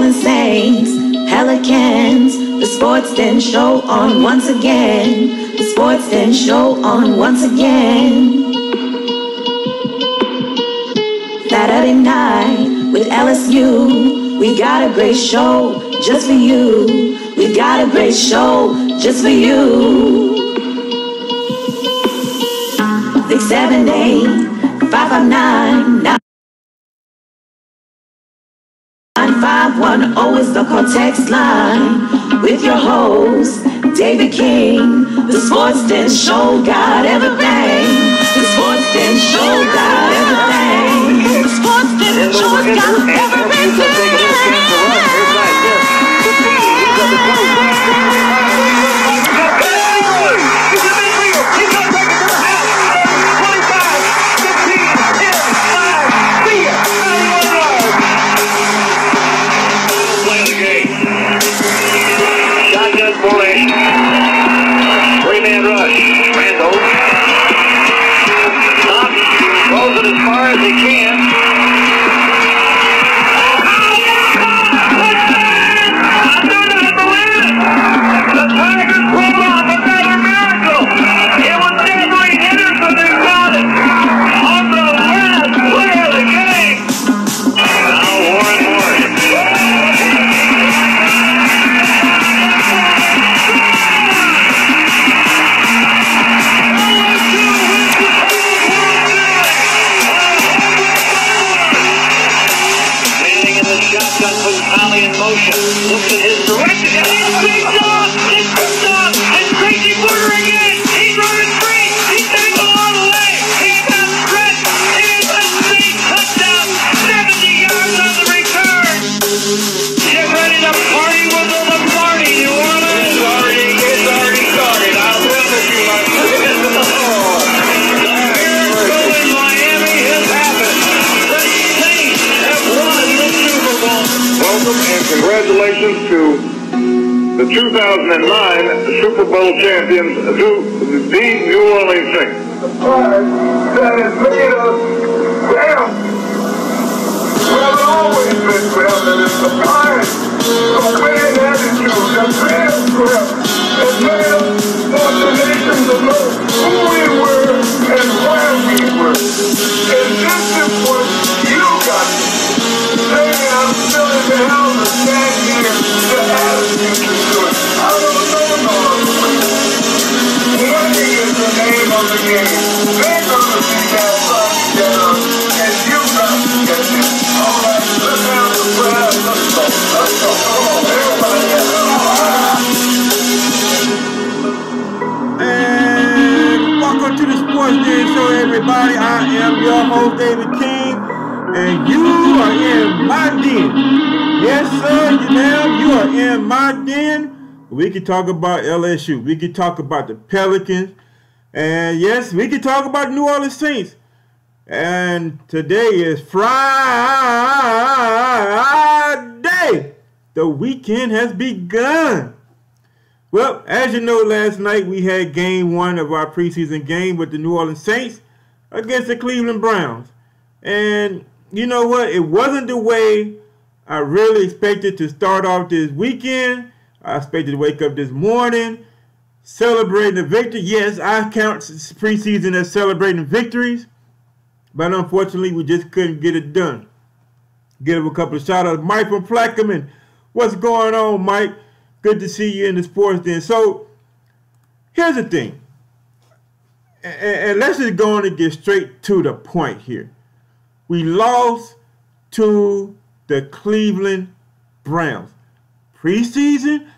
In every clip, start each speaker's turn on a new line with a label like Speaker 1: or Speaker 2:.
Speaker 1: Orleans Saints, Pelicans. The Sports Den Show on once again. The Sports Den Show on once again. Saturday night with LSU. We got a great show just for you. We got a great show just for you. 678-559-9510 is the call text line with your host, David King. The Sports Den Show got everything. The Sports Den Show got everything. The Sports Den Show got everything.
Speaker 2: Three-man rush. Randall stops, throws it as far as he can. The Tigers pulled off another miracle. It was Avery Henderson who got it on the last play of the game. Now Warren Morgan. Shotgun puts Ollie in motion. Looks at his direction. And it's picked off. It's picked off. And Tracy Porter again. He's running free. He's tangled all the way. He's got stretched. It is a state touchdown. 70 yards on the return. Get ready to party with the Lombardi, New Orleans. It's already started. I'll promise you, my friend. The miracle in Miami has happened. The Saints have won the Super Bowl.
Speaker 3: Welcome and congratulations to the 2009 Super Bowl champions, the New Orleans Saints. The pride that has made us proud. We have always been proud, and it's the pride of winning attitude that made us proud. It made us want the nation to know who we were and where we were. And this is what you got. Saying I'm still in the house and stand here to attitude to it. I don't know no other way. Winning is the name of the game. They're gonna be that much together, and you got to get it. All right, let's have the crowd. Let's go. Let's go. Come on, everybody.
Speaker 4: And welcome to the Sports Den Show, everybody. I am your host, David King. And you are in my den. Yes, sir, you are in my den. We can talk about LSU. We can talk about the Pelicans. And yes, we can talk about New Orleans Saints. And today is Friday. The weekend has begun. Well, as you know, last night we had game one of our preseason game with the New Orleans Saints against the Cleveland Browns. And you know what? It wasn't the way I really expected to start off this weekend. I expected to wake up this morning, celebrating the victory. Yes, I count preseason as celebrating victories, but unfortunately, we just couldn't get it done. Give a couple of shout outs. Mike from Plaquemine. What's going on, Mike? Good to see you in the Sports Den. So, here's the thing. And let's just go on and get straight to the point here. We lost to the Cleveland Browns. Preseason,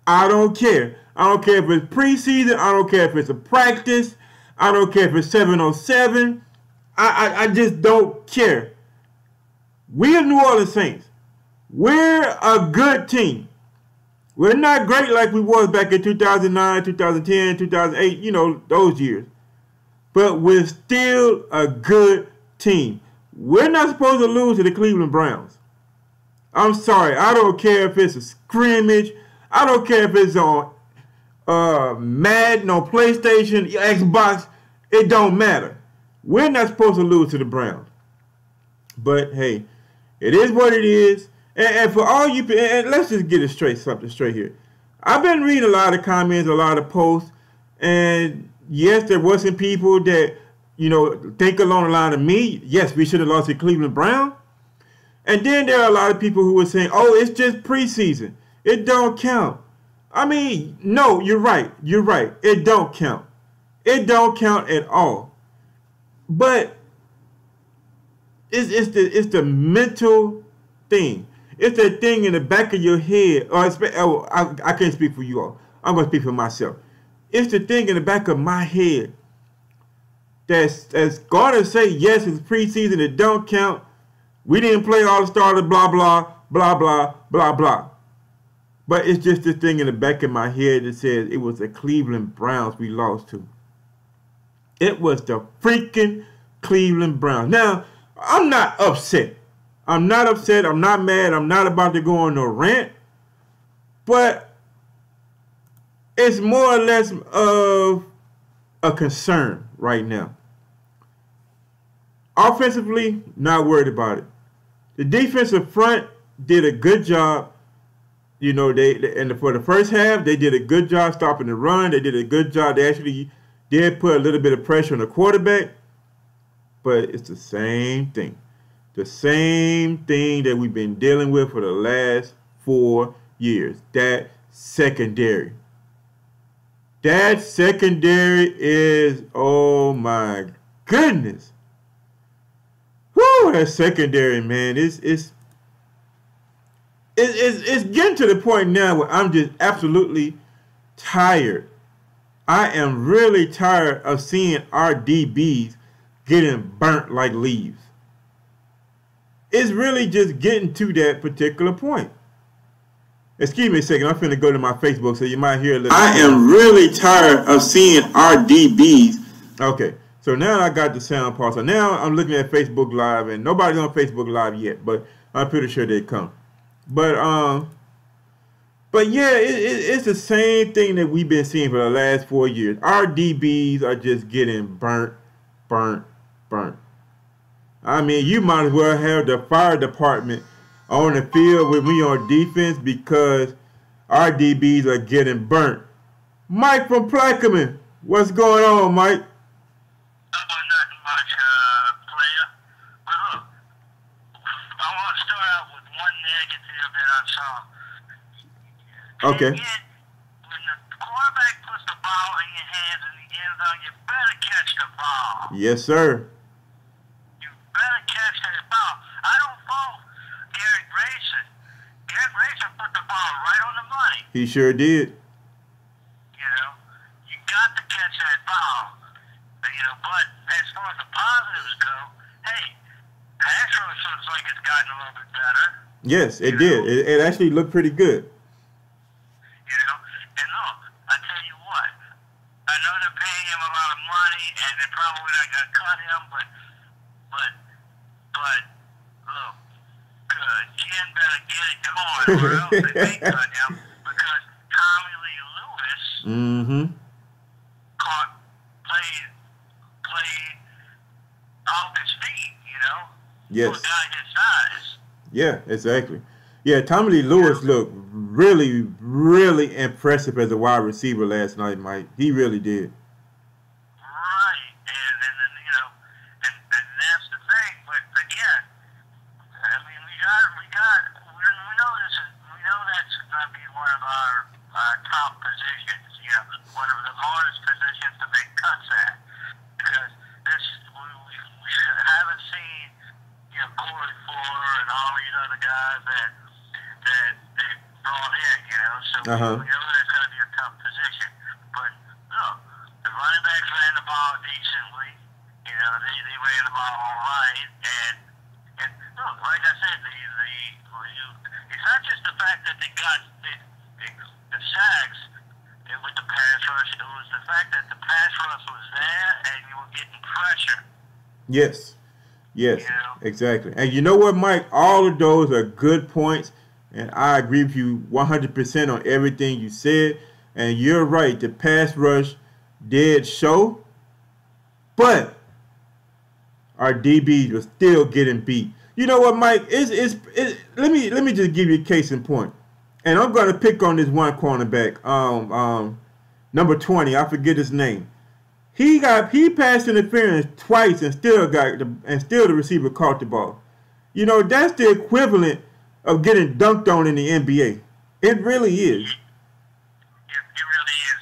Speaker 4: I don't care. I don't care if it's preseason. I don't care if it's a practice. I don't care if it's 7-on-7. I just don't care. We are New Orleans Saints. We're a good team. We're not great like we was back in 2009, 2010, 2008, you know, those years. But we're still a good team. We're not supposed to lose to the Cleveland Browns. I'm sorry. I don't care if it's a scrimmage. I don't care if it's on Madden, on PlayStation, Xbox. It don't matter. We're not supposed to lose to the Browns. But, hey, it is what it is. And for all you, and let's just get it something straight here. I've been reading a lot of comments, a lot of posts, and yes, there was some people that, think along the line of me. Yes, we should have lost to Cleveland Brown. And then there are a lot of people who were saying, oh, it's just preseason. It don't count. I mean, no, you're right. You're right. It don't count. It don't count at all. But it's the mental thing. It's that thing in the back of your head. I can't speak for you all. I'm going to speak for myself. It's the thing in the back of my head that's going to say, yes, it's preseason. It don't count. We didn't play all the starters, blah, blah, blah, blah, blah, blah. But it's just this thing in the back of my head that says it was the Cleveland Browns we lost to. It was the freaking Cleveland Browns. Now, I'm not upset. I'm not upset. I'm not mad. I'm not about to go on no rant. But it's more or less of a concern right now. Offensively, not worried about it. The defensive front did a good job. For the first half, they did a good job stopping the run. They did a good job. They actually did put a little bit of pressure on the quarterback. But it's the same thing. The same thing that we've been dealing with for the last 4 years. That secondary. That secondary is, oh my goodness. Whoo, that secondary, man. It's getting to the point now where I'm just absolutely tired. I am really tired of seeing our DBs getting burnt like leaves. It's really just getting to that particular point. Excuse me a second. I'm finna go to my Facebook so you might hear a little. I am really tired of seeing our DBs. Okay. So now I got the sound pause. So now I'm looking at Facebook Live, and nobody's on Facebook Live yet, but I'm pretty sure they come. But yeah, it's the same thing that we've been seeing for the last 4 years. Our DBs are just getting burnt. I mean, you might as well have the fire department on the field when we on defense because our DBs are getting burnt. Mike from Plaquemine, what's going on, Mike?
Speaker 2: Nothing much, player. But look, I want to start out with one negative that I saw.
Speaker 4: Okay.
Speaker 2: Again, when the quarterback puts the ball in your hands in the end zone, you better catch the ball.
Speaker 4: Yes, sir.
Speaker 2: You better catch that ball. I don't fault Garrett Grayson. Garrett Grayson put the ball right on the money.
Speaker 4: He sure did.
Speaker 2: You got to catch that ball. But as far as the positives go, hey, pass rush looks like it's gotten a little bit better.
Speaker 4: Yes, it did. It actually looked pretty good.
Speaker 2: And look, I tell you what, I know they're paying him a lot of money, and they're probably not going to cut him, but look, Ken better get it going, or else they may cut him, because Tommy Lee Lewis played off his feet,
Speaker 4: Yes.
Speaker 2: for a guy his size.
Speaker 4: Yeah, exactly. Yeah, Tommy Lee Lewis looked really, really impressive as a wide receiver last night, Mike. He really did.
Speaker 2: Right, and that's the thing. But again, I mean, we know that's going to be one of our top positions. One of the hardest positions to make cuts at, because we haven't seen Corey Fuller and all these other guys that they brought in. So we know that's going to be a tough position. But look, the running backs ran the ball decently. They ran the ball all right. And look, like I said, it's not just the fact that they got the sacks with the pass rush. It was the fact that the pass rush was there and you were getting pressure.
Speaker 4: Yes, exactly. And you know what, Mike? All of those are good points, and I agree with you 100% on everything you said. And you're right, the pass rush did show, but our DBs were still getting beat. You know what, Mike? Let me just give you a case in point, and I'm going to pick on this one cornerback, number 20. I forget his name. He passed interference twice and still the receiver caught the ball. You know, that's the equivalent of getting dunked on in the NBA. It really is.
Speaker 2: It really is.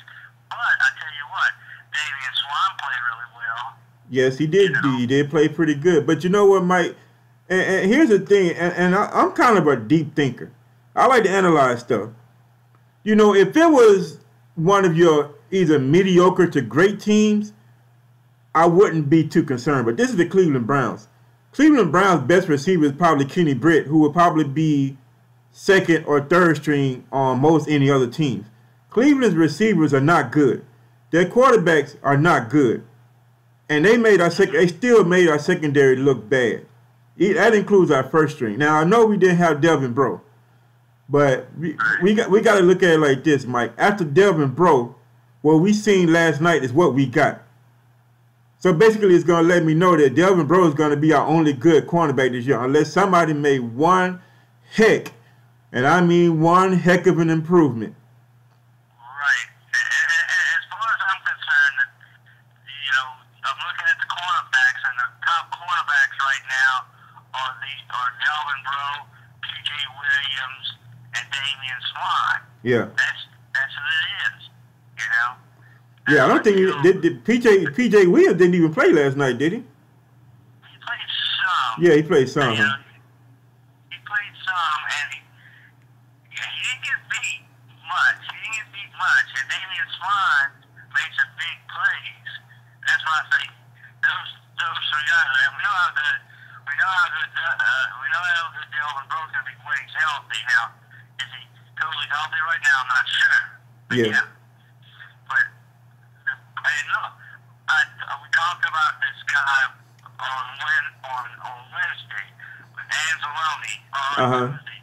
Speaker 2: But I tell you what, Damian Swan played really well.
Speaker 4: Yes, he did. You know? He did play pretty good. But you know what, Mike? And here's the thing, and I'm kind of a deep thinker. I like to analyze stuff. You know, if it was one of your either mediocre to great teams, I wouldn't be too concerned. But this is the Cleveland Browns. Cleveland Browns' best receiver is probably Kenny Britt, who would probably be second or third string on most any other teams. Cleveland's receivers are not good. Their quarterbacks are not good. And they still made our secondary look bad. That includes our first string. Now, I know we didn't have Delvin Breaux, but we got to look at it like this, Mike. After Delvin Breaux, what we seen last night is what we got. So basically, it's going to let me know that Delvin Breaux is going to be our only good cornerback this year, unless somebody made one heck, and I mean one heck of an improvement.
Speaker 2: Right. As far as I'm concerned, you know, I'm looking at the cornerbacks, and the top cornerbacks right now are Delvin Breaux, P.J. Williams, and Damian Swan.
Speaker 4: Yeah.
Speaker 2: That's who it is, you know.
Speaker 4: Yeah, I don't think P.J. Williams didn't even play last night, did he?
Speaker 2: He played some.
Speaker 4: Yeah, he played some.
Speaker 2: You know, he played some, and he didn't get beat much. And Damian Swan made some big plays. That's why I say those three guys. And we know how good Delvin Breaux is going to be when he's healthy. Now, is he totally healthy right now? I'm not sure. But yeah. But hey, look, we talked about this guy on Wednesday with Anzalone on Wednesday,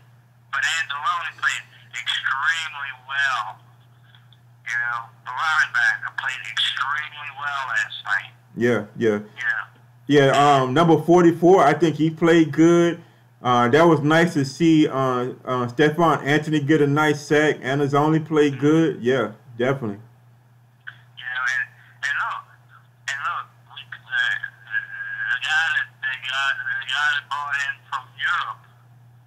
Speaker 2: but Anzalone played extremely well. You know, the linebacker played extremely well last night.
Speaker 4: Yeah. Number 44, I think he played good. That was nice to see Stephon Anthony get a nice sack. Anzalone played good. Yeah, definitely.
Speaker 2: The guy that brought in from Europe,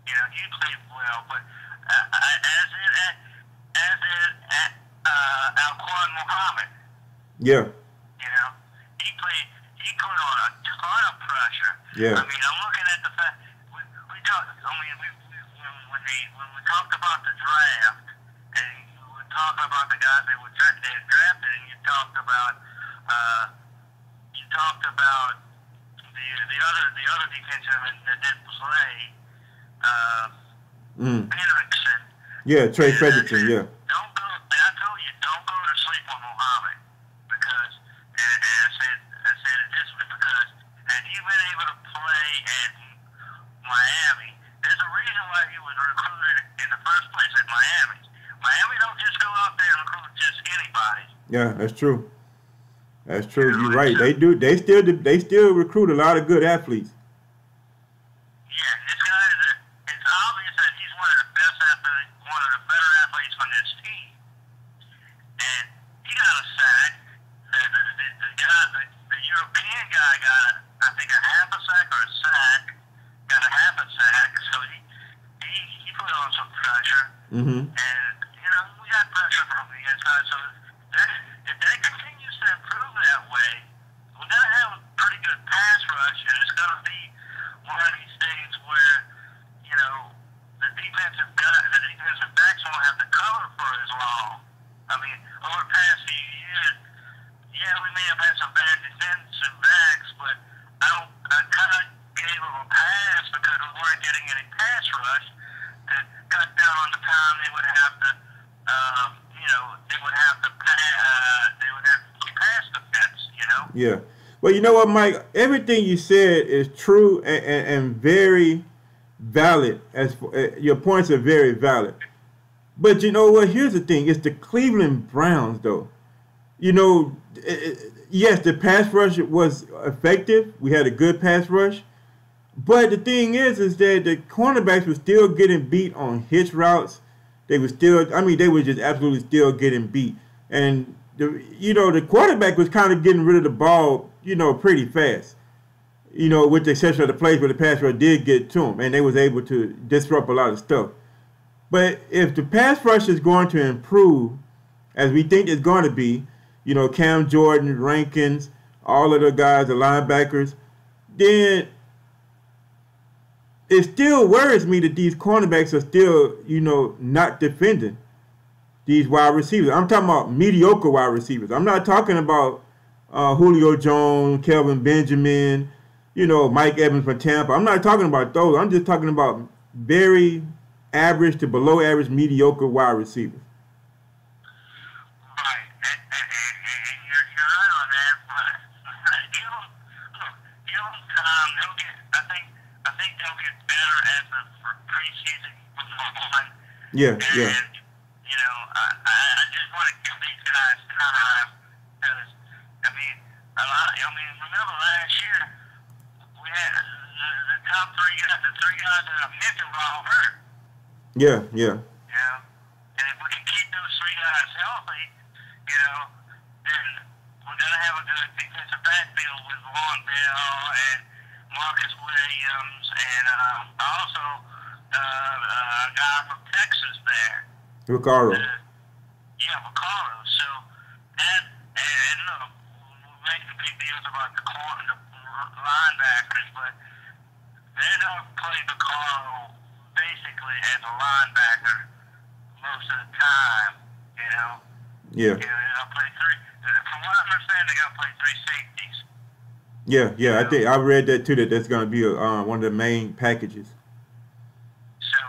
Speaker 2: you know, he played well, but as did Alquan Muhammad.
Speaker 4: Yeah.
Speaker 2: You know, he put on a ton of pressure.
Speaker 4: Yeah.
Speaker 2: I mean, I'm looking at the fact when we talked about the draft, and we talked about the guys they had drafted, and you talked about the other defenseman that didn't play, Hendrickson.
Speaker 4: Yeah, Trey Fredrickson, yeah.
Speaker 2: I told you, don't go to sleep on Muhammad, because, and I said it this way, because had he been able to play at Miami, there's a reason why he was recruited in the first place at Miami. Miami don't just go out there and recruit just anybody.
Speaker 4: Yeah, that's true. That's true. You're right. They do. They still recruit a lot of good athletes.
Speaker 2: Yeah, this guy it's obvious that he's one of the best athletes, one of the better athletes on this team. And he got a sack. The European guy got I think a half a sack or a sack. Got a half a sack. So he put on some pressure.
Speaker 4: Mm-hmm.
Speaker 2: And you know, we got pressure from the inside. So if that continues to improve that way, we're going to have a pretty good pass rush, and it's going to be one of these things where, you know, the defensive backs won't have to cover for as long. I mean, over the past few years, yeah, we may have had some bad defensive backs, but I kind of gave them a pass because we weren't getting any pass rush to cut down on the time they would have to, they would have to pass the fence, you know?
Speaker 4: Yeah. Well, you know what, Mike? Everything you said is true and very valid. Your points are very valid. But you know what? Here's the thing. It's the Cleveland Browns, though. You know, yes, the pass rush was effective. We had a good pass rush. But the thing is that the cornerbacks were still getting beat on hitch routes. They were still, I mean, they were just absolutely still getting beat. And, the quarterback was kind of getting rid of the ball, pretty fast. With the exception of the plays where the pass rush did get to him. And they was able to disrupt a lot of stuff. But if the pass rush is going to improve, as we think it's going to be, Cam Jordan, Rankins, all of the guys, the linebackers, then it still worries me that these cornerbacks are still, not defending these wide receivers. I'm talking about mediocre wide receivers. I'm not talking about Julio Jones, Kelvin Benjamin, Mike Evans from Tampa. I'm not talking about those. I'm just talking about very average to below average mediocre wide receivers.
Speaker 2: Right, and you're right on that, but give them time. They'll get. I think they'll get better as the preseason goes on.
Speaker 4: Yeah,
Speaker 2: and,
Speaker 4: yeah.
Speaker 2: I just want to give these guys time because remember last year we had the top three guys, the three guys that I mentioned were all hurt.
Speaker 4: Yeah, yeah.
Speaker 2: And if we can keep those three guys healthy, then we're going to have a good defensive backfield with Von Bell and Marcus Williams and also a guy from Texas there.
Speaker 4: Ricardo.
Speaker 2: Ricardo. So, and look, we're making big deals about the linebackers, but they don't play Ricardo basically as a linebacker most of the time,
Speaker 4: Yeah.
Speaker 2: They'll play three. From what I understand, they got to play three safeties.
Speaker 4: Yeah. I think I read that too. That's going to be one of the main packages.
Speaker 2: So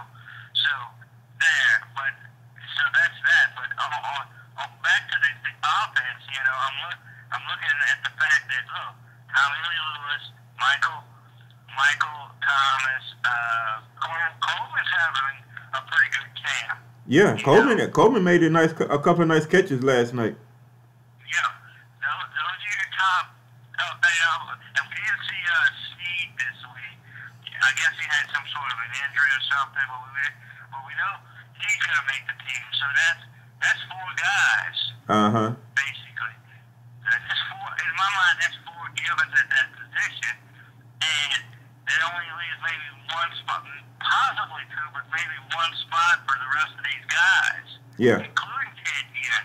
Speaker 2: there, but so that's that. But on back to the offense, I'm looking at the fact that look, Tommy Lee Lewis, Michael Thomas, Coleman's having a pretty good camp.
Speaker 4: Yeah, Coleman made a couple of nice catches last night.
Speaker 2: Yeah, those are your top. And we didn't see Snead this week. I guess he had some sort of an injury or something, but we know he's gonna make the team. So that's four guys. Basically, that's four. In my mind, that's four givens at that position, and that only leaves maybe one spot, possibly two, but maybe one spot for the rest of these guys.
Speaker 4: Yeah.
Speaker 2: Including Ted Ginn.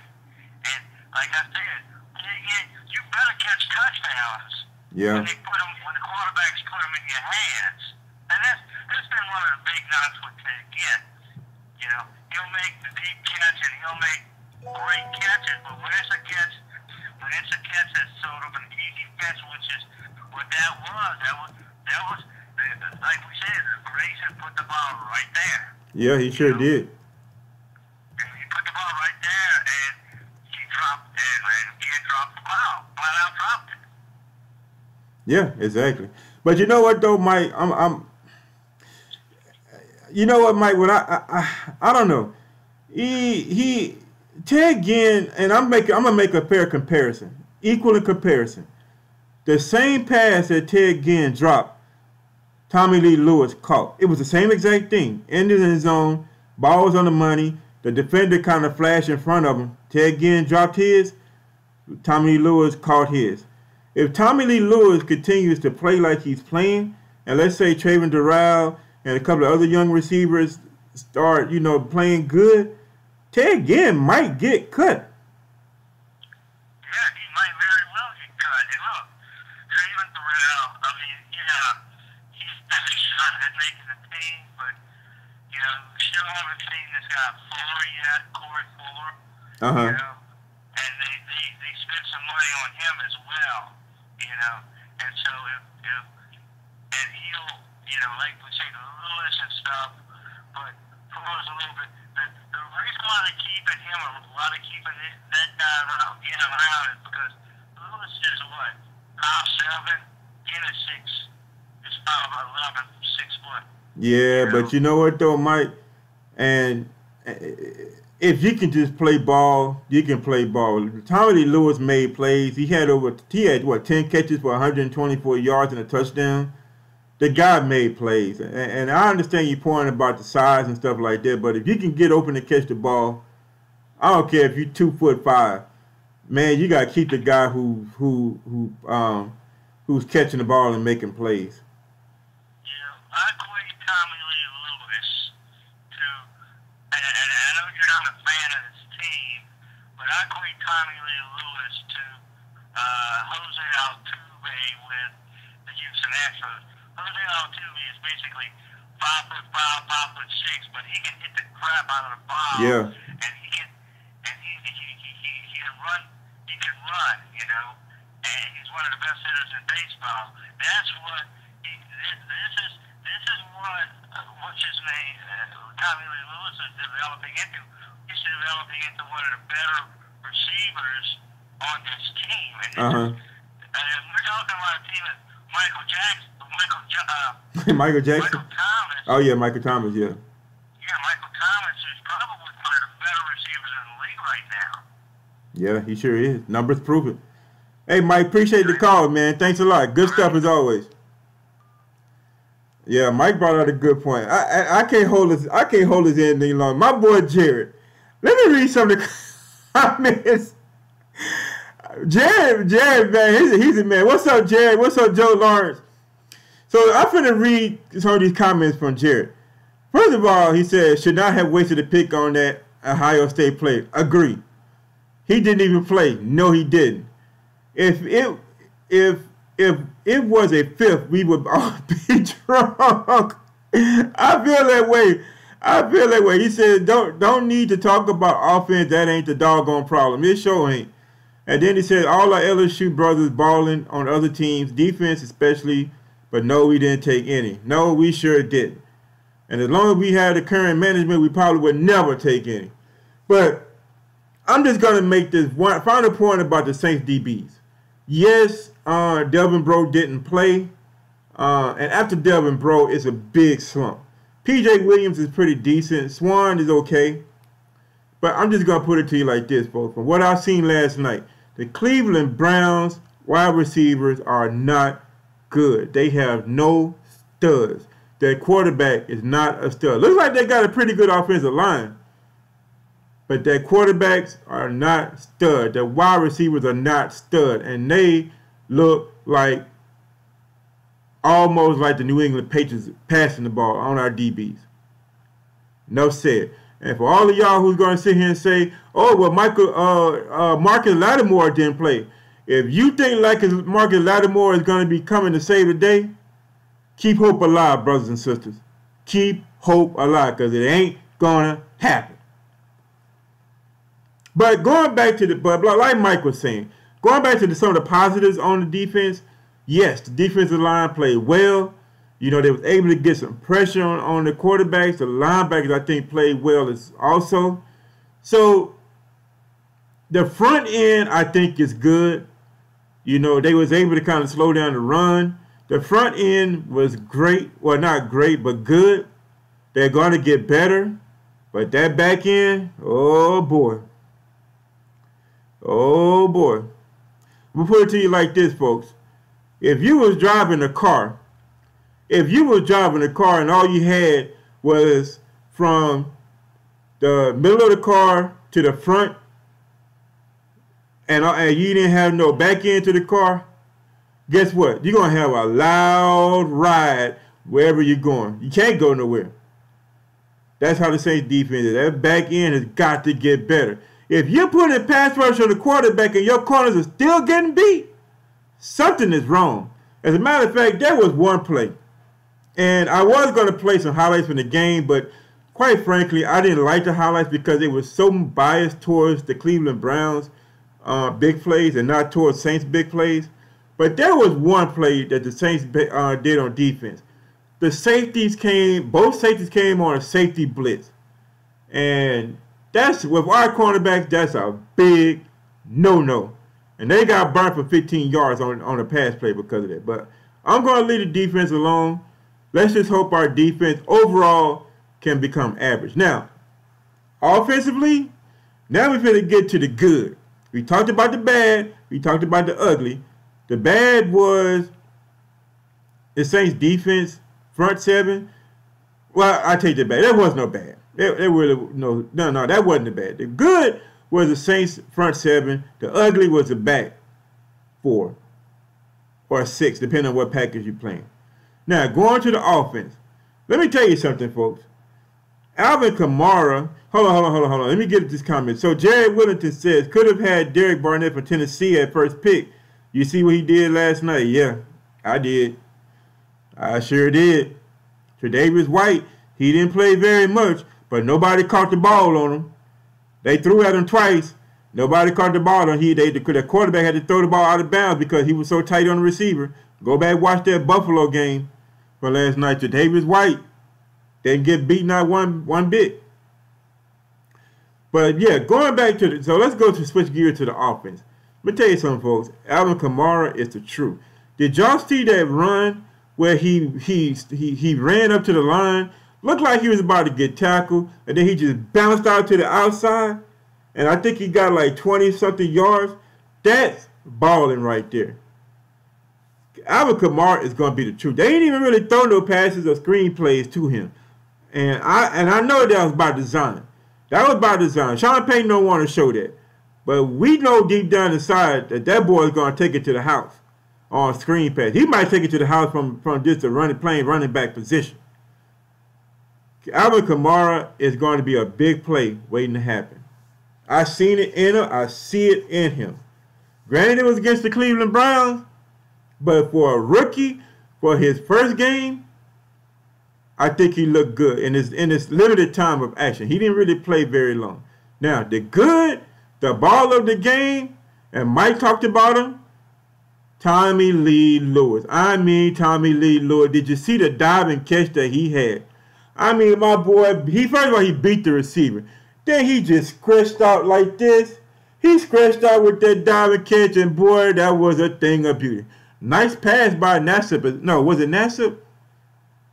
Speaker 2: And like I said, Ted Ginn, you better catch touchdowns.
Speaker 4: Yeah.
Speaker 2: When the quarterbacks put them in your hands. And that's been one of the big knocks with Ted Ginn. He'll make the deep catch and he'll make great catches, but when it's a catch that's sort of an easy catch, which is what that was like we said, Grayson put the ball right there.
Speaker 4: Yeah, he sure did.
Speaker 2: And he put the ball right there, and he dropped the ball. Flat out dropped it.
Speaker 4: Yeah, exactly. But you know what though, Mike? You know what, Mike? What I don't know. He Ted Ginn, and I'm gonna make a fair comparison, equal in comparison. The same pass that Ted Ginn dropped, Tommy Lee Lewis caught. It was the same exact thing. Ended in his zone, ball was on the money. The defender kind of flashed in front of him. Ted Ginn dropped his. Tommy Lee Lewis caught his. If Tommy Lee Lewis continues to play like he's playing, and let's say Trayvon Durrell and a couple of other young receivers start, playing good, Ted Ginn might get cut.
Speaker 2: Yeah, he might very well get cut. And look, Trayvon Durrell, he's had a shot at making the team, but, we still haven't seen this guy Fuller yet, Corey Fuller. And they spent some money on him as well, And so and he'll, like we say, Lewis and stuff, but Fuller's a little bit. The reason why they're keeping him, or why they're keeping that guy around is because Lewis is what? 5'7", Guinness 6. It's 5'11", 6 foot.
Speaker 4: Yeah, but you know what though, Mike? And if you can just play ball, you can play ball. Tommy Lee Lewis made plays. He had 10 catches for 124 yards and a touchdown. the guy made plays. And I understand you pointing about the size and stuff like that, but if you can get open to catch the ball, I don't care if you're 2'5", man, you gotta keep the guy who's catching the ball and making plays.
Speaker 2: Yeah, I equate Tommy Lee Lewis to, and I know you're not a fan of this team, but I equate Tommy Lee Lewis to Jose Altuve with the Houston Astros. Jose Altuve is basically 5'5", 5'6", but he can hit the crap out of the ball.
Speaker 4: Yeah.
Speaker 2: And he can run. He can run, you know. And he's one of the best hitters in baseball. That's what this is what what's his name, Tommy Lee Lewis is developing into. He's developing into one of the better receivers on this team. And we're talking about a team of Michael Jackson,
Speaker 4: Michael Jackson.
Speaker 2: Michael Thomas.
Speaker 4: Oh yeah, Michael Thomas. Yeah.
Speaker 2: Yeah, Michael Thomas is probably one of the better receivers in the league right now.
Speaker 4: Yeah, he sure is. Numbers prove it. Hey, Mike, appreciate the call, man. Thanks a lot. Good stuff as always. Yeah, Mike brought out a good point. I can't hold this. I can't hold this in any longer. My boy Jared. Let me read some of the comments. Jared, man, he's a man. What's up, Jared? What's up, Joe Lawrence? So I'm finna read some of these comments from Jared. First of all, he said should not have wasted a pick on that Ohio State player. Agree. He didn't even play. No, he didn't. If it was a fifth, we would all be drunk. I feel that way. He said, don't need to talk about offense. That ain't the doggone problem. It sure ain't. And then he said, all our LSU brothers balling on other teams, defense especially, but no, we didn't take any. No, we sure didn't. And as long as we had the current management, we probably would never take any. But I'm just going to make this one final point about the Saints DBs. Yes, Delvin Breaux didn't play. And after Delvin Breaux, it's a big slump. P.J. Williams is pretty decent. Swan is okay. But I'm just going to put it to you like this, folks. From what I've seen last night, the Cleveland Browns wide receivers are not good. They have no studs. Their quarterback is not a stud. Looks like they got a pretty good offensive line. But their quarterbacks are not stud. Their wide receivers are not stud. And they look like almost like the New England Patriots passing the ball on our DBs. No said. And for all of y'all who's going to sit here and say, oh, well, Marcus Lattimore didn't play. If you think like Marcus Lattimore is going to be coming to save the day, keep hope alive, brothers and sisters. Keep hope alive, because it ain't going to happen. But going back to like Mike was saying, going back to some of the positives on the defense, yes, the defensive line played well. You know, they was able to get some pressure on the quarterbacks. The linebackers, I think, played well as also. So the front end, I think, is good. You know, they was able to kind of slow down the run. The front end was great. Well, not great, but good. They're going to get better. But that back end, oh, boy. Oh, boy. We'll put it to you like this, folks. If you was driving a car, and all you had was from the middle of the car to the front, and you didn't have no back end to the car, guess what? You're going to have a loud ride wherever you're going. You can't go nowhere. That's how the Saints defense is. That back end has got to get better. If you're putting a pass rush on the quarterback and your corners are still getting beat, something is wrong. As a matter of fact, there was one play. And I was going to play some highlights from the game, but quite frankly, I didn't like the highlights because it was so biased towards the Cleveland Browns big plays and not towards Saints big plays. But there was one play that the Saints did on defense. Both safeties came on a safety blitz. And that's, with our cornerbacks, that's a big no-no. And they got burnt for 15 yards on a pass play because of that. But I'm going to leave the defense alone. Let's just hope our defense overall can become average. Now, offensively, now we're going to get to the good. We talked about the bad. We talked about the ugly. The bad was the Saints defense, front seven, well, I take that back. That was no bad. That really no, that wasn't bad. The good was the Saints front seven. The ugly was the back four or six, depending on what package you're playing. Now, going to the offense. Let me tell you something, folks. Alvin Kamara, hold on. Let me get this comment. So, Jared Whittington says, could have had Derek Barnett from Tennessee at first pick. You see what he did last night? Yeah, I did. I sure did. Tre'Davious White, he didn't play very much, but nobody caught the ball on him. They threw at him twice. Nobody caught the ball on him. The quarterback had to throw the ball out of bounds because he was so tight on the receiver. Go back and watch that Buffalo game from last night. Tre'Davious White didn't get beaten out one bit. But yeah, going back to so let's go to switch gear to the offense. Let me tell you something, folks. Alvin Kamara is the truth. Did y'all see that run where he ran up to the line, looked like he was about to get tackled, and then he just bounced out to the outside, and I think he got like 20-something yards? That's balling right there. Alvin Kamara is going to be the truth. They ain't even really throw no passes or screen plays to him. And I know that was by design. That was by design. Sean Payton don't want to show that. But we know deep down inside that boy is going to take it to the house on screen pass. He might take it to the house from just a playing running back position. Alvin Kamara is going to be a big play waiting to happen. I seen it in him. I see it in him. Granted, it was against the Cleveland Browns, but for a rookie, for his first game, I think he looked good in his limited time of action. He didn't really play very long. Now, the ball of the game, and Mike talked about him, Tommy Lee Lewis. I mean, Tommy Lee Lewis. Did you see the diving catch that he had? I mean, my boy, first of all, he beat the receiver. Then he just scratched out like this. He scratched out with that diving catch, and boy, that was a thing of beauty. Nice pass by Nassib. No, was it Nassib?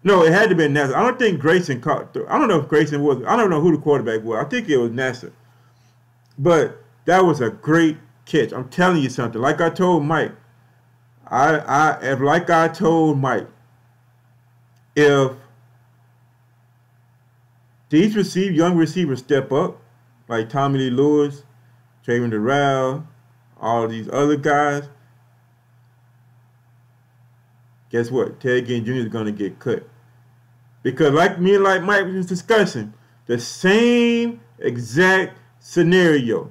Speaker 4: No, it had to be Nassib. I don't think Grayson caught. I don't know if Grayson was. I don't know who the quarterback was. I think it was Nassib. But that was a great catch. I'm telling you something. Like I told Mike, if these young receivers step up, like Tommy Lee Lewis, Trayvon Durrell, all these other guys, guess what? Ted Ginn Jr. is going to get cut. Because like Mike was discussing, the same exact scenario.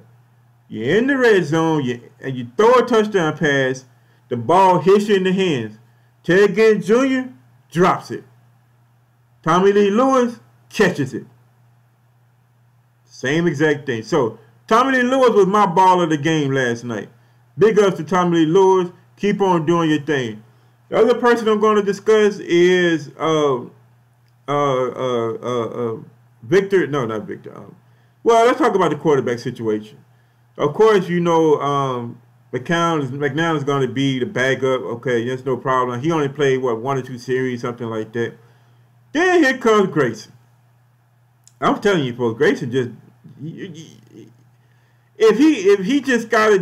Speaker 4: You're in the red zone, and you throw a touchdown pass, the ball hits you in the hands. Ted Ginn Jr. drops it. Tommy Lee Lewis catches it. Same exact thing. So, Tommy Lee Lewis was my ball of the game last night. Big ups to Tommy Lee Lewis. Keep on doing your thing. The other person I'm going to discuss is Victor. No, not Victor. Well, let's talk about the quarterback situation. Of course, you know McNown is going to be the backup. Okay, that's no problem. He only played, 1 or 2 series, something like that. Then here comes Grayson. I'm telling you, folks, Grayson just if he just gotta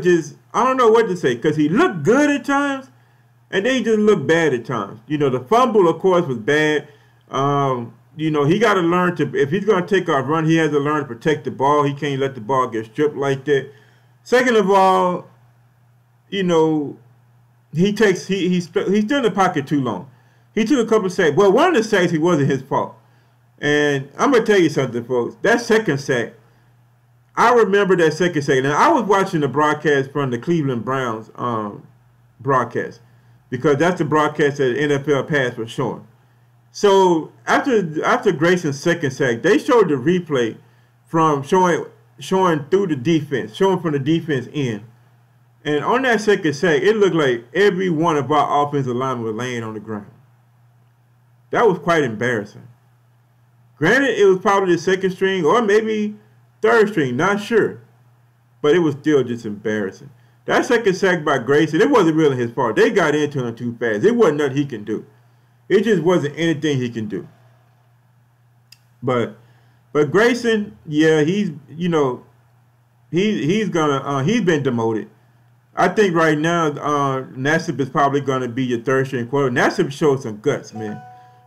Speaker 4: I don't know what to say, because he looked good at times, and then he just looked bad at times. You know, the fumble, of course, was bad. You know, he got to learn to, if he's going to take off run, he has to learn to protect the ball. He can't let the ball get stripped like that. Second of all, you know, he's still in the pocket too long. He took a couple of sacks. Well, one of the sacks, he wasn't his fault. And I'm going to tell you something, folks. That second sack, I remember that second sack. Now, I was watching the broadcast from the Cleveland Browns broadcast, because that's the broadcast that NFL Pass was showing. So after Grayson's second sack, they showed the replay from showing through the defense, showing from the defense end. And on that second sack, it looked like every one of our offensive linemen was laying on the ground. That was quite embarrassing. Granted, it was probably the second string or maybe third string, not sure. But it was still just embarrassing. That second sack by Grayson, it wasn't really his fault. They got into him too fast. It wasn't nothing he can do. It just wasn't anything he can do. But Grayson, yeah, he's been demoted. I think right now, Nassib is probably going to be your third string quarter. Nassib showed some guts, man.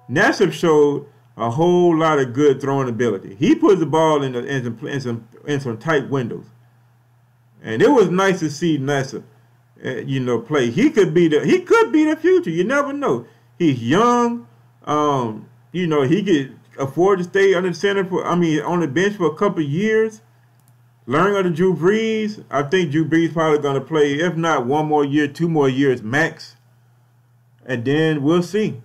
Speaker 4: Nassib showed a whole lot of good throwing ability. He put the ball in some tight windows, and it was nice to see Nassib, play. He could be the future. You never know. He's young. He could afford to stay on the bench for a couple of years. Learning under Drew Brees, I think Drew Brees probably going to play, if not 1 more year, 2 more years max. And then we'll see.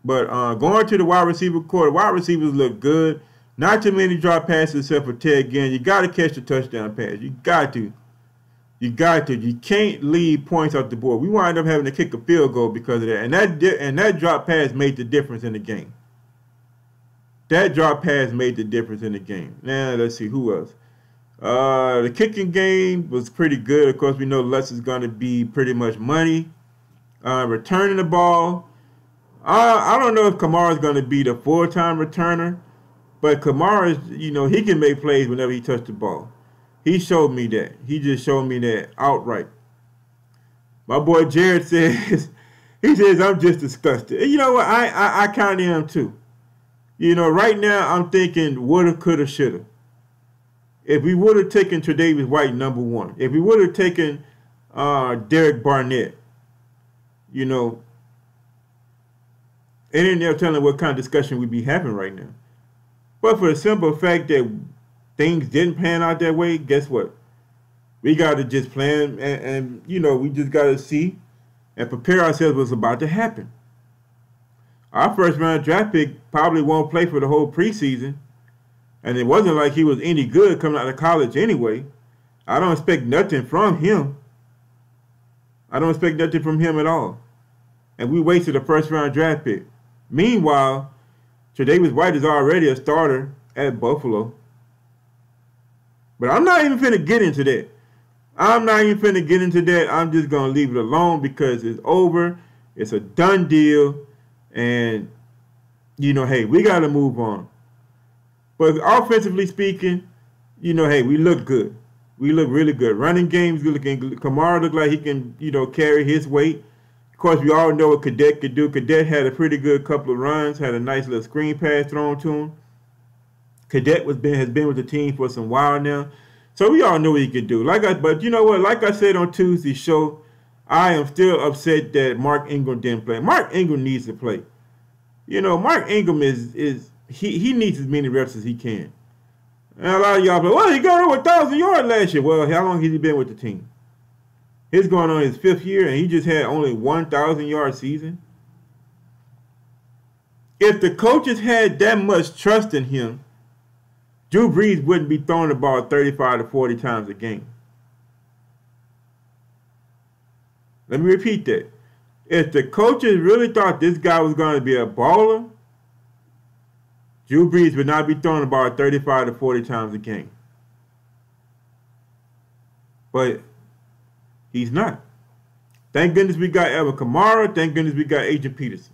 Speaker 4: But going to the wide receiver core, wide receivers look good. Not too many drop passes except for Ted Ginn. You got to catch the touchdown pass. You got to. You can't leave points off the board. We wind up having to kick a field goal because of that. And that drop pass made the difference in the game. That drop pass made the difference in the game. Now, let's see, who else? The kicking game was pretty good. Of course, we know Lutz is going to be pretty much money. Returning the ball, I don't know if Kamara is going to be the full-time returner, but Kamara is, he can make plays whenever he touches the ball. He showed me that. He just showed me that outright. My boy Jared says, I'm just disgusted. And you know what? I kind of am too. Right now I'm thinking woulda, coulda, shoulda. If we would have taken Tre'Davious White number 1, if we would have taken Derek Barnett, and then they're telling what kind of discussion we'd be having right now. But for the simple fact that things didn't pan out that way, guess what? We got to just plan and we just got to see and prepare ourselves what's about to happen. Our first round draft pick probably won't play for the whole preseason. And it wasn't like he was any good coming out of college anyway. I don't expect nothing from him. I don't expect nothing from him at all. And we wasted a first-round draft pick. Meanwhile, Tre'Davious White is already a starter at Buffalo. But I'm not even finna get into that. I'm just going to leave it alone because it's over. It's a done deal. And, hey, we got to move on. But offensively speaking, we look good. We look really good. Running games, Kamara looked like he can, carry his weight. Of course, we all know what Cadet could do. Cadet had a pretty good couple of runs, had a nice little screen pass thrown to him. Cadet has been with the team for some while now. So we all know what he could do. But you know what? Like I said on Tuesday's show, I am still upset that Mark Ingram didn't play. Mark Ingram needs to play. Mark Ingram he needs as many reps as he can. And a lot of y'all play, well, he got over 1,000 yards last year. Well, how long has he been with the team? He's going on his 5th year, and he just had only 1,000-yard season. If the coaches had that much trust in him, Drew Brees wouldn't be throwing the ball 35 to 40 times a game. Let me repeat that. If the coaches really thought this guy was going to be a baller, Drew Brees would not be throwing the ball 35 to 40 times a game. But he's not. Thank goodness we got Alvin Kamara. Thank goodness we got Adrian Peterson.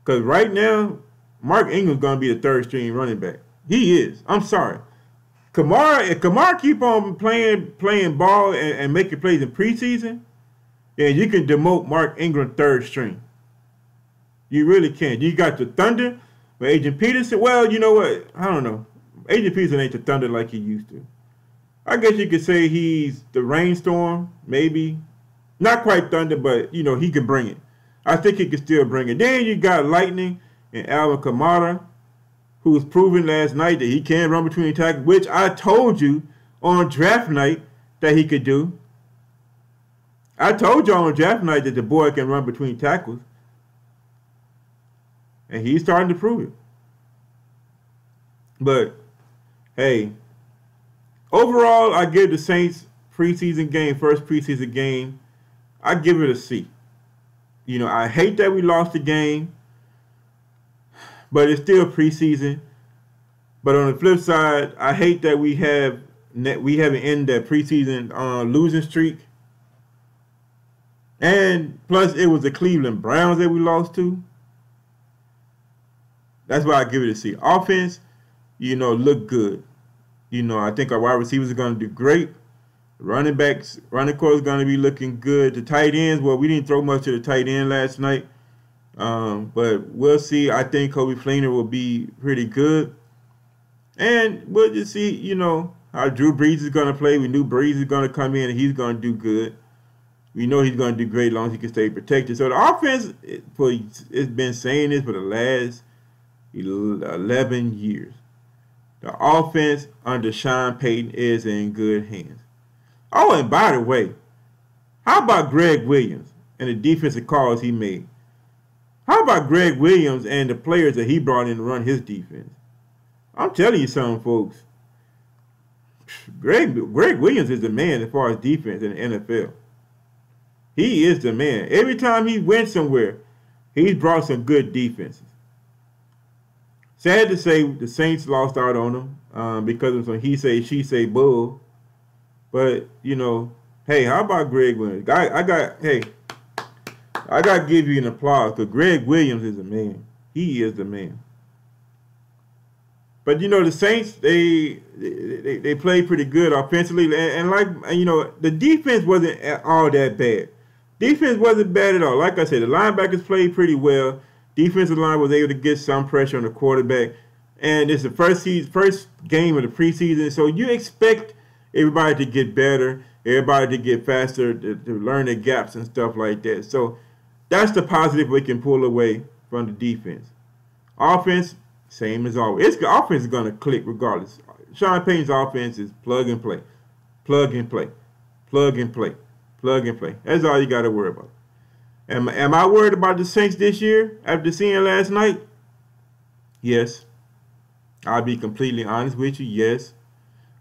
Speaker 4: Because right now, Mark Ingram's going to be the 3rd string running back. He is. I'm sorry. If Kamara keep on playing ball and making plays in preseason, then you can demote Mark Ingram 3rd string. You really can. You got the Thunder. But Adrian Peterson, well, you know what? I don't know. Adrian Peterson ain't the Thunder like he used to. I guess you could say he's the Rainstorm, maybe. Not quite Thunder, but, he can bring it. I think he can still bring it. Then you got Lightning and Alvin Kamara, who was proven last night that he can run between tackles, which I told you on draft night that he could do. I told you on draft night that the boy can run between tackles. And he's starting to prove it. But, hey, overall, I give the Saints first preseason game, I give it a C. I hate that we lost the game, but it's still preseason. But on the flip side, I hate that we haven't ended that preseason losing streak. And plus, it was the Cleveland Browns that we lost to. That's why I give it a C. Offense, look good. I think our wide receivers are going to do great. Running backs, running core is going to be looking good. The tight ends, well, we didn't throw much to the tight end last night. But we'll see. I think Kobe Fleener will be pretty good. And we'll just see, you know, how Drew Brees is going to play. We knew Brees is going to come in and he's going to do good. We know he's going to do great as long as he can stay protected. So the offense, it's been saying this for the last 11 years. The offense under Sean Payton is in good hands. Oh, and by the way, how about Greg Williams and the defensive calls he made? How about Greg Williams and the players that he brought in to run his defense? I'm telling you something, folks. Greg Williams is the man as far as defense in the NFL. He is the man. Every time he went somewhere, he's brought some good defenses. Sad to say, the Saints lost out on him because of some he say, she say bull. But, you know, hey, how about Greg Williams? I got to give you an applause because Greg Williams is the man. He is the man. But, you know, the Saints, they played pretty good offensively. And like, you know, the defense wasn't all that bad. Defense wasn't bad at all. Like I said, the linebackers played pretty well. Defensive line was able to get some pressure on the quarterback. And it's the first game of the preseason. So you expect everybody to get better, everybody to get faster, to learn their gaps and stuff like that. So that's the positive we can pull away from the defense. Offense, same as always. The offense is going to click regardless. Sean Payton's offense is plug and play, plug and play, plug and play, plug and play. That's all you got to worry about. Am I worried about the Saints this year after seeing last night? Yes. I'll be completely honest with you. Yes.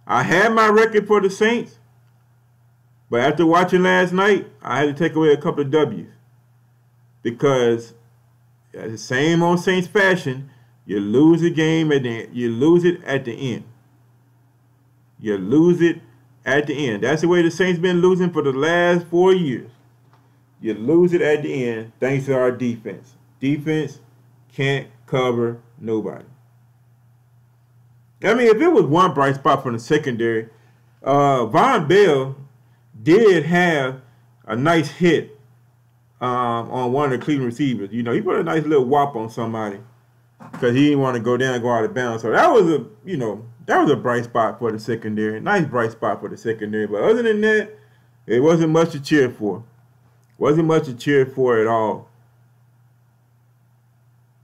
Speaker 4: I had my record for the Saints, but after watching last night, I had to take away a couple of W's because the same old Saints fashion, you lose a game at the end. You lose it at the end. You lose it at the end. That's the way the Saints been losing for the last 4 years. You lose it at the end thanks to our defense. Defense can't cover nobody. I mean, if it was one bright spot from the secondary, Von Bell did have a nice hit on one of the Cleveland receivers. You know, he put a nice little whop on somebody because he didn't want to go down and go out of bounds. So that was a bright spot for the secondary. Nice bright spot for the secondary. But other than that, it wasn't much to cheer for. Wasn't much to cheer for at all.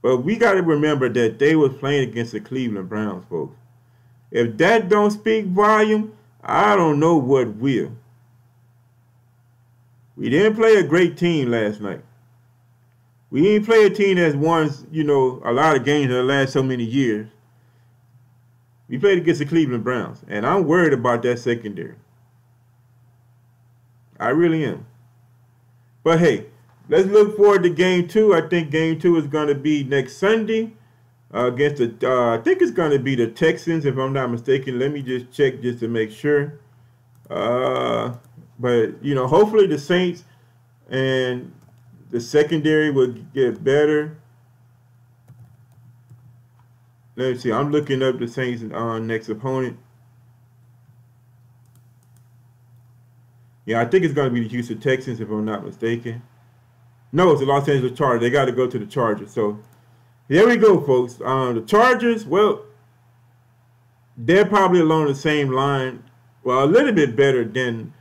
Speaker 4: But we got to remember that they was playing against the Cleveland Browns, folks. If that don't speak volume, I don't know what will. We didn't play a great team last night. We didn't play a team that's won, you know, a lot of games in the last so many years. We played against the Cleveland Browns, and I'm worried about that secondary. I really am. But hey, let's look forward to Game 2. I think Game 2 is going to be next Sunday against the, I think it's going to be the Texans, if I'm not mistaken. Let me just check just to make sure. But, you know, hopefully the Saints and the secondary will get better. Let's see. I'm looking up the Saints' next opponent. Yeah, I think it's going to be the Houston Texans, if I'm not mistaken. No, it's the Los Angeles Chargers. They got to go to the Chargers. So, there we go, folks. The Chargers, well, they're probably along the same line. Well, a little bit better than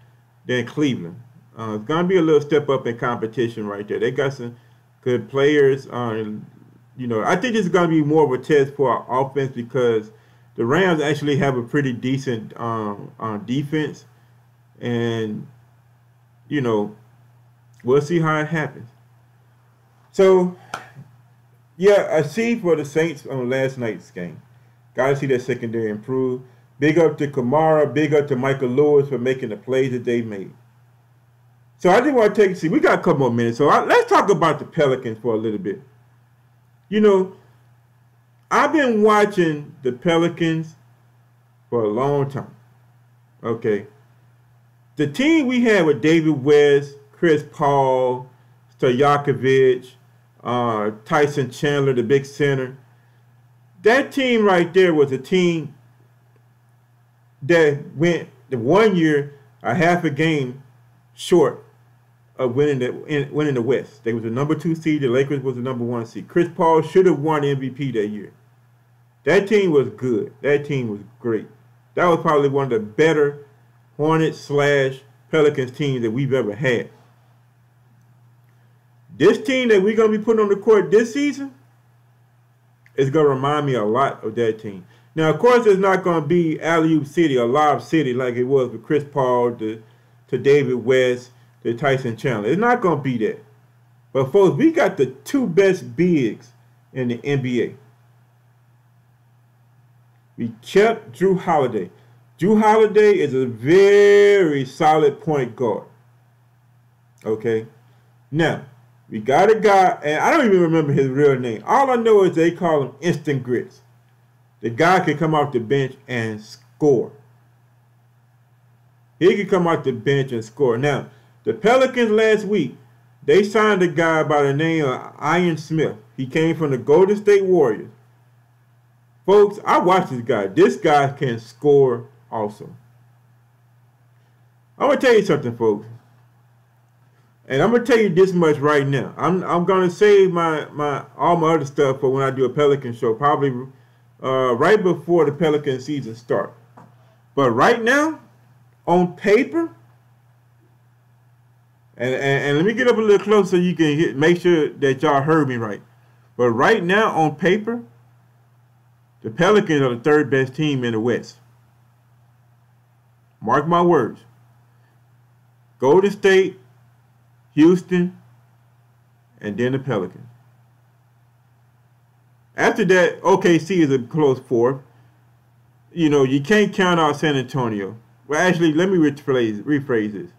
Speaker 4: Cleveland. It's going to be a little step up in competition right there. They got some good players. You know, I think this is going to be more of a test for our offense because the Rams actually have a pretty decent defense. And, you know, we'll see how it happens. So, yeah, I see for the Saints on last night's game. Got to see that secondary improve. Big up to Kamara. Big up to Michael Lewis for making the plays that they made. So I just want to we got a couple more minutes. So let's talk about the Pelicans for a little bit. You know, I've been watching the Pelicans for a long time. Okay. The team we had with David West, Chris Paul, Stojakovic, Tyson Chandler, the big center. That team right there was a team that went the 1 year. a half a game short of winning the West. They was the number 2 seed. The Lakers was the number 1 seed. Chris Paul should have won MVP that year. That team was good. That team was great. That was probably one of the better Hornets/Pelicans teams that we've ever had. This team that we're going to be putting on the court this season is going to remind me a lot of that team. Now, of course, it's not going to be Alley-oop City or Lob City like it was with Chris Paul to David West to Tyson Chandler. It's not going to be that. But, folks, we got the 2 best bigs in the NBA. We kept Drew Holiday. Drew Holiday is a very solid point guard. Okay? Now, we got a guy, and I don't even remember his real name. All I know is they call him Instant Grits. The guy can come off the bench and score. He can come off the bench and score. Now, the Pelicans last week, they signed a guy by the name of Ian Smith. He came from the Golden State Warriors. Folks, I watched this guy. This guy can score also. I'm going to tell you something, folks. And I'm going to tell you this much right now. I'm going to save all my other stuff for when I do a Pelican show, probably right before the Pelican season starts. But right now, on paper, and let me get up a little closer so you can make sure that y'all heard me right. But right now, on paper, the Pelicans are the 3rd best team in the West. Mark my words. Golden State, Houston, and then the Pelicans. After that, OKC is a close 4th. You know, you can't count out San Antonio. Well, actually, let me rephrase this.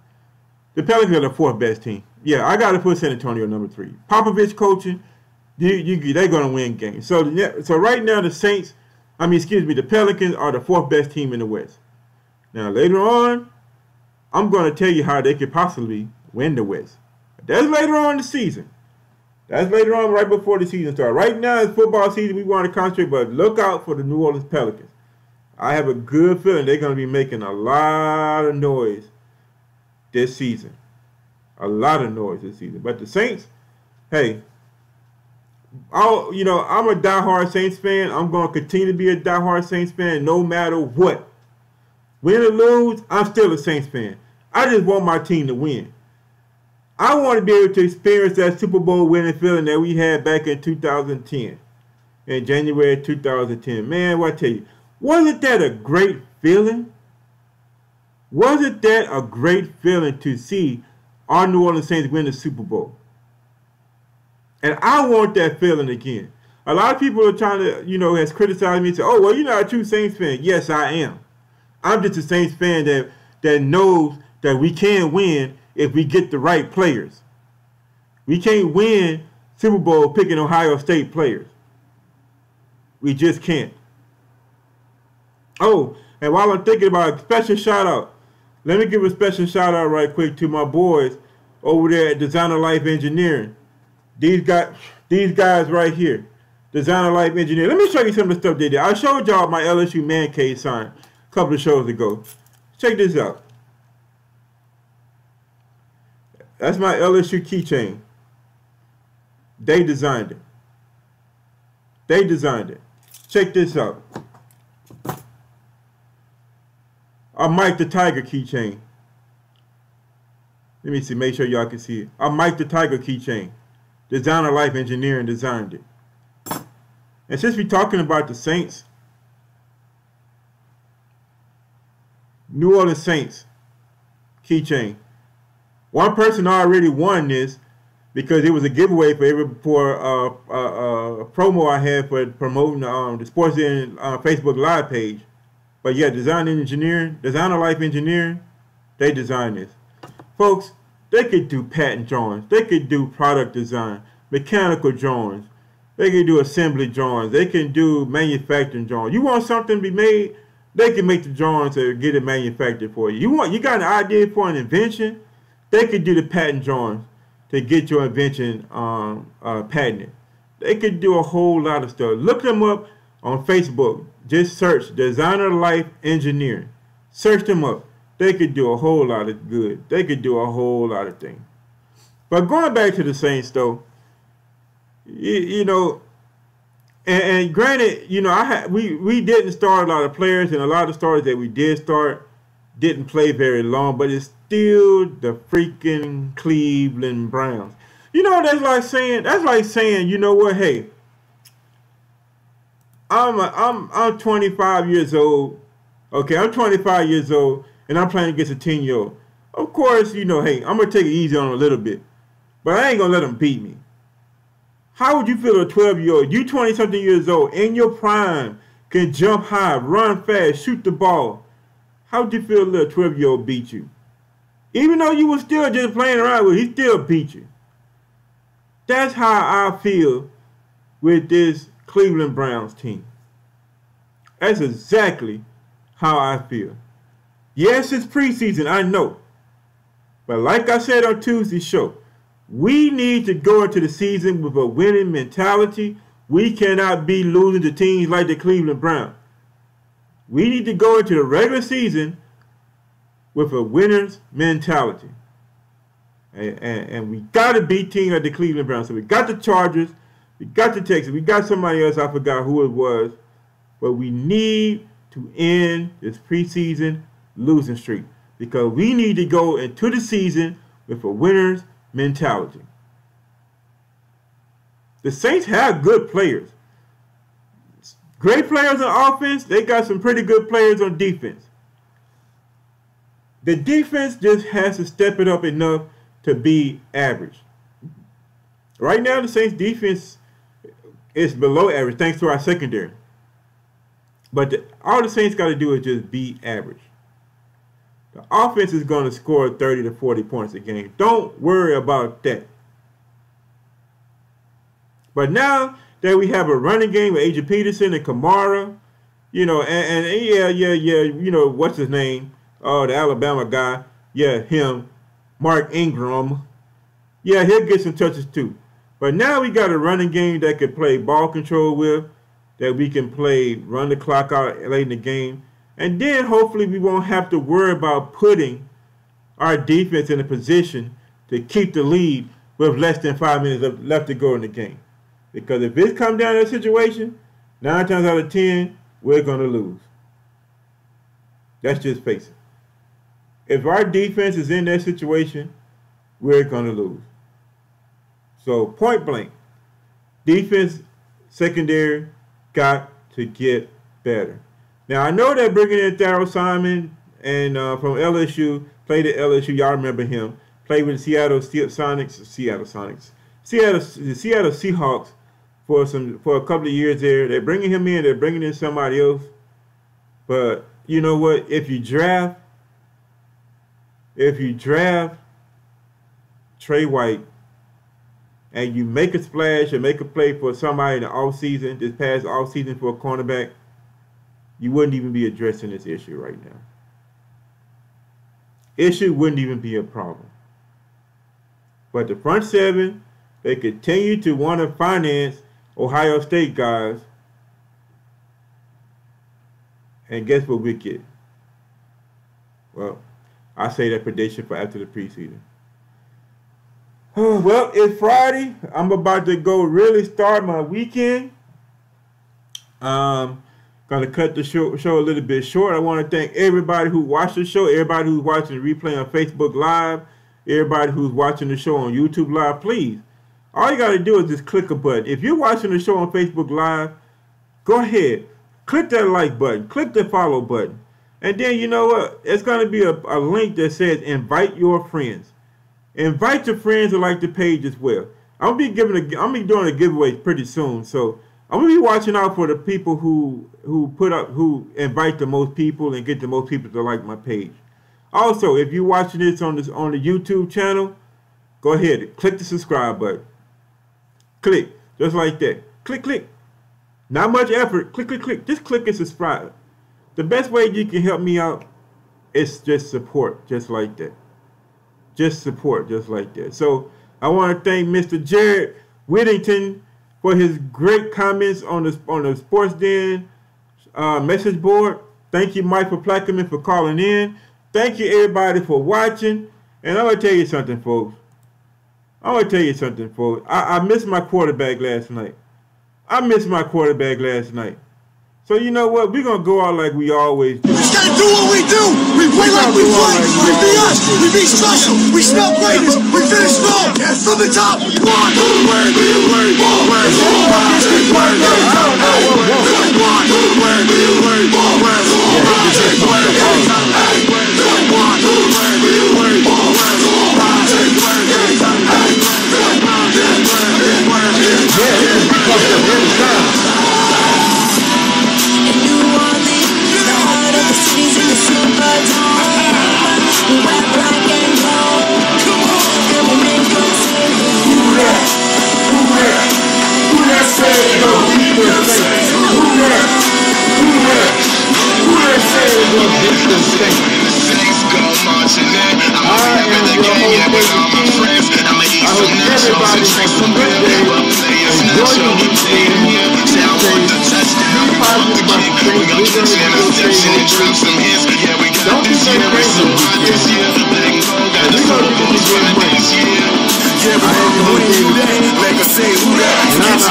Speaker 4: The Pelicans are the 4th best team. Yeah, I got to put San Antonio number 3. Popovich coaching, they're going to win games. So right now, the Pelicans are the 4th best team in the West. Now, later on, I'm going to tell you how they could possibly win the West. That's later on in the season. That's later on, right before the season starts. Right now, it's football season. We want to concentrate, but look out for the New Orleans Pelicans. I have a good feeling they're going to be making a lot of noise this season. A lot of noise this season. But the Saints, hey, I'm a diehard Saints fan. I'm going to continue to be a diehard Saints fan no matter what. Win or lose, I'm still a Saints fan. I just want my team to win. I want to be able to experience that Super Bowl winning feeling that we had back in 2010. In January 2010. Man, what I tell you, wasn't that a great feeling? Wasn't that a great feeling to see our New Orleans Saints win the Super Bowl? And I want that feeling again. A lot of people are trying to, has criticized me and say, oh, well, you're not a true Saints fan. Yes, I am. I'm just a Saints fan that knows that we can win if we get the right players. We can't win Super Bowl picking Ohio State players. We just can't. Oh, and while I'm thinking about a special shout out, let me give a special shout out right quick to my boys over there at Designer Life Engineering. These guys right here, Designer Life Engineering. Let me show you some of the stuff they did. I showed y'all my LSU Man Cave sign a couple of shows ago. Check this out. That's my LSU keychain. They designed it. They designed it. Check this out. A Mike the Tiger keychain. Let me see, make sure y'all can see it. A Mike the Tiger keychain. Designer Life Engineering designed it. And since we're talking about the Saints, New Orleans Saints keychain. One person already won this because it was a giveaway for a promo I had for promoting the Sports Den Facebook Live page. But yeah, Designer Life Engineering, they designed this. Folks, they could do patent drawings. They could do product design, mechanical drawings. They can do assembly drawings. They can do manufacturing drawings. You want something to be made, they can make the drawings to get it manufactured for you. You got an idea for an invention, they could do the patent drawings to get your invention patented. They could do a whole lot of stuff. Look them up on Facebook. Just search Designer Life Engineering. Search them up. they could do a whole lot of good. They could do a whole lot of things. But going back to the Saints, though, you know, and granted, you know, we didn't start a lot of players, and a lot of starters that we did start didn't play very long, but it's still the freaking Cleveland Browns. You know, that's like saying, you know what, hey, I'm 25 years old. Okay, I'm 25 years old, and I'm playing against a 10-year-old. Of course, you know, hey, I'm gonna take it easy on him a little bit, but I ain't gonna let him beat me. How would you feel a 12-year-old? You 20-something years old, in your prime, can jump high, run fast, shoot the ball. How would you feel a little 12-year-old beat you? Even though you were still just playing around with him, he still beat you. That's how I feel with this Cleveland Browns team. That's exactly how I feel. Yes, it's preseason, I know. But like I said on Tuesday's show, we need to go into the season with a winning mentality. We cannot be losing to teams like the Cleveland Browns. We need to go into the regular season with a winner's mentality. And we got to beat teams like the Cleveland Browns. So we got the Chargers, we got the Texans, we got somebody else, I forgot who it was. But we need to end this preseason losing streak, because we need to go into the season with a winner's mentality. The Saints have good players. Great players on offense. They got some pretty good players on defense. The defense just has to step it up enough to be average. Right now, the Saints defense is below average thanks to our secondary. But all the Saints got to do is just be average. The offense is going to score 30 to 40 points a game. Don't worry about that. But now that we have a running game with Adrian Peterson and Kamara, you know, and yeah, you know, what's his name? Oh, the Alabama guy. Yeah, him. Mark Ingram. Yeah, he'll get some touches too. But now we got a running game that can play ball control with, that we can play, run the clock out late in the game. And then hopefully we won't have to worry about putting our defense in a position to keep the lead with less than 5 minutes left to go in the game. Because if it comes down to that situation, 9 times out of 10, we're going to lose. Let's just face it. If our defense is in that situation, we're going to lose. So point blank, defense, secondary, got to get better. Now, I know that bringing in Darryl Simon and from LSU, played at LSU, y'all remember him, played with the Seattle Seahawks for a couple of years there. They're bringing him in, they're bringing in somebody else. But you know what? If you draft Trey White and you make a splash and make a play for somebody in the offseason, this past offseason for a cornerback, you wouldn't even be addressing this issue right now. Issue wouldn't even be a problem. But the front seven, they continue to want to finance Ohio State guys. And guess what we get? Well, I say that prediction for after the preseason. Well, it's Friday. I'm about to go really start my weekend. Gonna cut the show a little bit short. I want to thank everybody who watched the show, everybody who's watching the replay on Facebook Live, everybody who's watching the show on YouTube Live. Please, all you got to do is just click a button. If you're watching the show on Facebook Live, go ahead, click that like button, click the follow button, and then you know what? It's gonna be a link that says invite your friends. Invite your friends to like the page as well. I'm gonna be doing a giveaway pretty soon, so I'm gonna be watching out for the people who invite the most people and get the most people to like my page. Also, if you're watching this on the YouTube channel, go ahead and click the subscribe button. Click just like that. Click. Not much effort. Click. Just click and subscribe. The best way you can help me out is just support, just like that. Just support, just like that. So I want to thank Mr. Jared Whittington for his great comments on the Sports Den message board. Thank you, Mike, for Plackerman, for calling in. Thank you, everybody, for watching. And I'm going to tell you something, folks. I missed my quarterback last night. So you know what? We're going to go out like we always do.
Speaker 5: We just gotta do what we do. We play like we play. We be us. We be special. We smell greatness. We finish strong. From the top.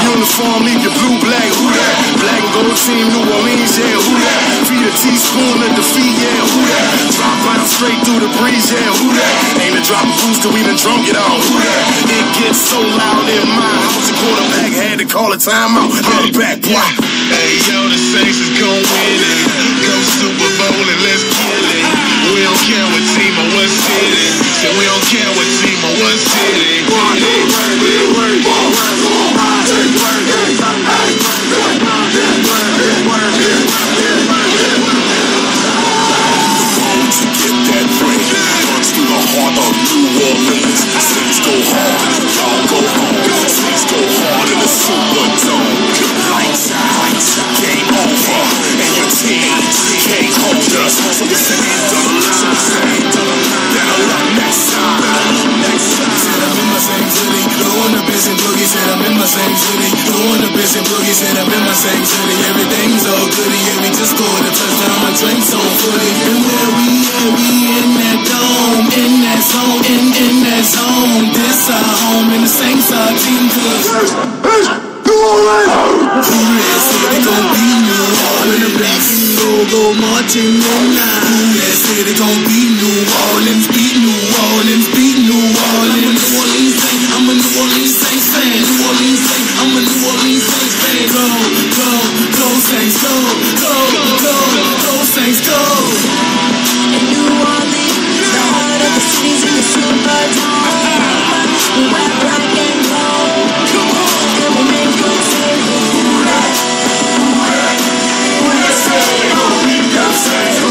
Speaker 5: Uniform, leave your blue black, who that? Black and gold team, New Orleans, yeah, who that? Feed a teaspoon of defeat, yeah, who that? Drop round straight through the breeze, yeah, who that? Ain't a drop of booster, we done drunk it all, who that? It gets so loud in my house, the quarterback had to call a timeout. I'm back, boy.
Speaker 6: Hey, yo, the Saints is gon' win it. Go Super Bowl and let's kill it. We don't care what team or what city. So we don't care what team or what city.
Speaker 5: To get that ring, runs through the heart of New Orleans. Saints go hard, y'all go home. Saints go hard in the Superdome. Lights out, game over, and your team can't hold us. So it's an end of the line. Better luck next time. Said I'm in my same city, doing the biz and boogie. Said I'm in my same city, doing the biz and boogie. Said I'm in my same city, everything's all goody. Yeah, we just scored a touchdown, my drinks on footy. And where we in that dome, in that zone, in that zone. This our home, and the Saints our team. New Orleans! Who that said it gon' be New Orleans? Black and gold go marching in line. Who that said it gon' be New Orleans? Beat New Orleans, beat New Orleans. I'm a New Orleans Saints fan. New Orleans Saints, I'm a New Orleans Saints fan. Go, go, go Saints, go, go, go, go Saints, go.
Speaker 1: New Orleans, the heart of the city's in the Superdome. We wear black and gold, and we make good say who that? Who that say it all beat the Saints? Who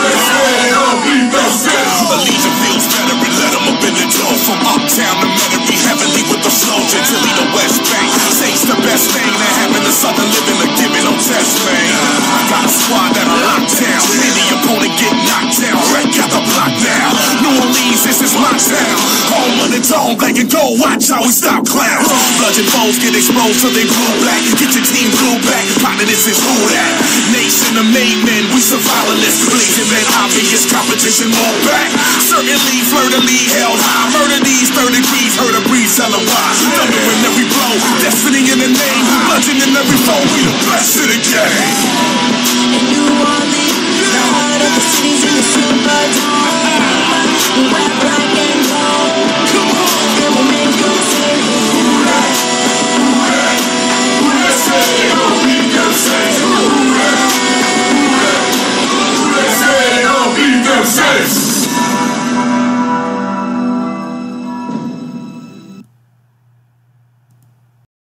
Speaker 1: that say it all beat the Saints?
Speaker 5: Allegiant feels better and let them up in the door. From uptown to Metairie, heavily with the flow. Gentilly to West Bank. Saints the best thing that happened to Southern living, like giving no test, man. I got a squad that are locked down. Any opponent get knocked down. Red got the block down. New Orleans, this is my town. Home of the dome, black and gold. Watch how we stop clowns. Bludgeon foes get exposed till they blue black. Get your team blue back. Partner, this is who that? Nation of made men, we survivalists. Blazing men, obvious competition, move back. Certainly, flirtily held high. Murder these 30 degrees, heard a breeze, tell them why. Thunder in every blow, destiny in the name. Bludgeon in every foe, we the best of the game.